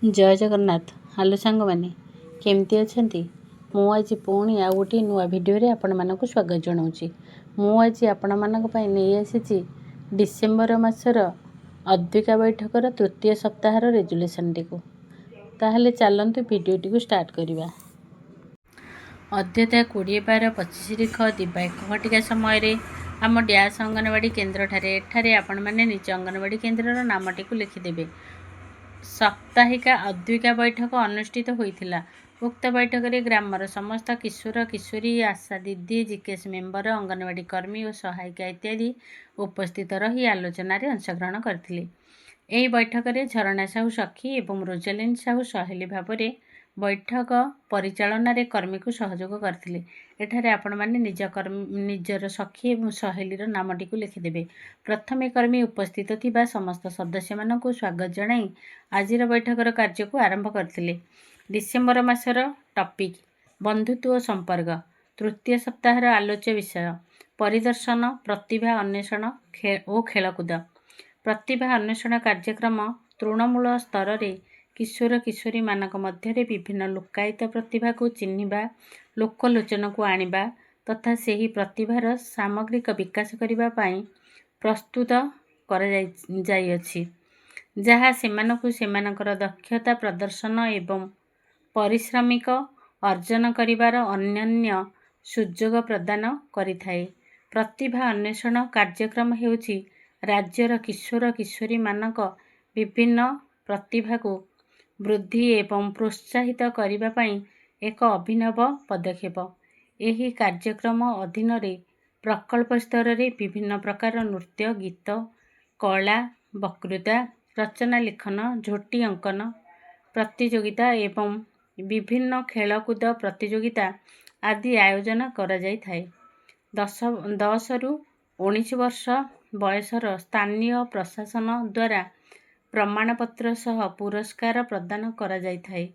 जय जगन्नाथ। हेलो सांग मैंने केमती अच्छा मु आज पुणी आ गोटे नुआ भिडियो आपण मानक स्वागत जनाऊँगी। मु आज आपण मानक नहीं आसी डिसेम्बर मासर अद्विका बैठकर तृतीय सप्ताहर रेजुलेसन टी को। ताहले चलतु भिडियोटी को स्टार्ट करवा। अद्यता 20/12/25 दिबा 1 घटिका समय आम डैश अंगनवाड़ी केन्द्र ठारे आपण मैंने निज अंगनवाड़ी केन्द्र नामटी को लिखिदेवे। साप्ताहिका अद्विका बैठक अनुष्ठित होइथिला। उक्त बैठक में ग्रामर समस्त किशोर किशोरी आशा दीदी जीकेएस मेम्बर अंगनवाड़ी कर्मी और सहायिका इत्यादि उपस्थित रही आलोचन अंशग्रहण करथिले। एही बैठक में झरणा साहू सखी एवं रोजालिन साहू सहेली भाव में बैठक परिचालन कर्मी को सहयोग करथिले। एठारे आपण माने निजर सखी एवं सहेलीर नामटी को लिखिदेवे। प्रथमे कर्मी उपस्थित थिबा समस्त सदस्य मानकु स्वागत जणाई आजिर बैठकर कार्य को आरंभ करथिले। डिसेम्बर मासर टॉपिक बंधुत्व संपर्क तृतीय सप्ताहर आलोच्य विषय परिदर्शन प्रतिभा अन्वेषण और खेलकूद। प्रतिभा अन्वेषण कार्यक्रम तृणमूल स्तर रे किशोर किशोरी मानक मध्य विभिन्न लोकायत प्रतिभा को चिन्हिबा लोकलोचन को आनिबा तथा सेही प्रतिभार सामग्रिक विकास करिबा पई प्रस्तुत कर जाइछि, जहाँ सेमानकु सेमानकर दक्षता प्रदर्शन एवं पारिश्रमिक अर्जन करिबार अन्यान्य सुजोग प्रदान करिथाए। प्रतिभा अन्वेषण कार्यक्रम हेउछि राज्यर किशोर किशोरी मानक विभिन्न प्रतिभा को वृद्धि एवं प्रोत्साहित करिबा पई एक अभिनव पदक्षेप। एही कार्यक्रम अधीन रे प्रकल्प स्तर रे विभिन्न प्रकार नृत्य गीत कला वक्तृता रचना लिखन झोटी अंकन प्रतियोगिता एवं विभिन्न खेलकूद प्रतियोगिता आदि आयोजन करा जाय थाए। 10 रु 19 वर्ष बयसर स्थानीय प्रशासन द्वारा प्रमाणपत्र सह पुरस्कार प्रदान करा जाय थाए।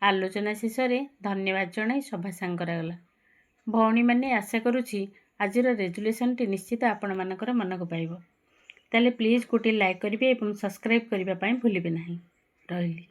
आलोचना शेष में धन्यवाद जनाई सभा सांग करागला। भौणी मैंने आशा करुछि आजिर रेजुलेसन टी निश्चित आपण मानकर मन को पाइबो। ताले प्लीज गोटे लाइक करिवे एवं सब्सक्राइब करिबा पई भूलिबे नाही। रहिली।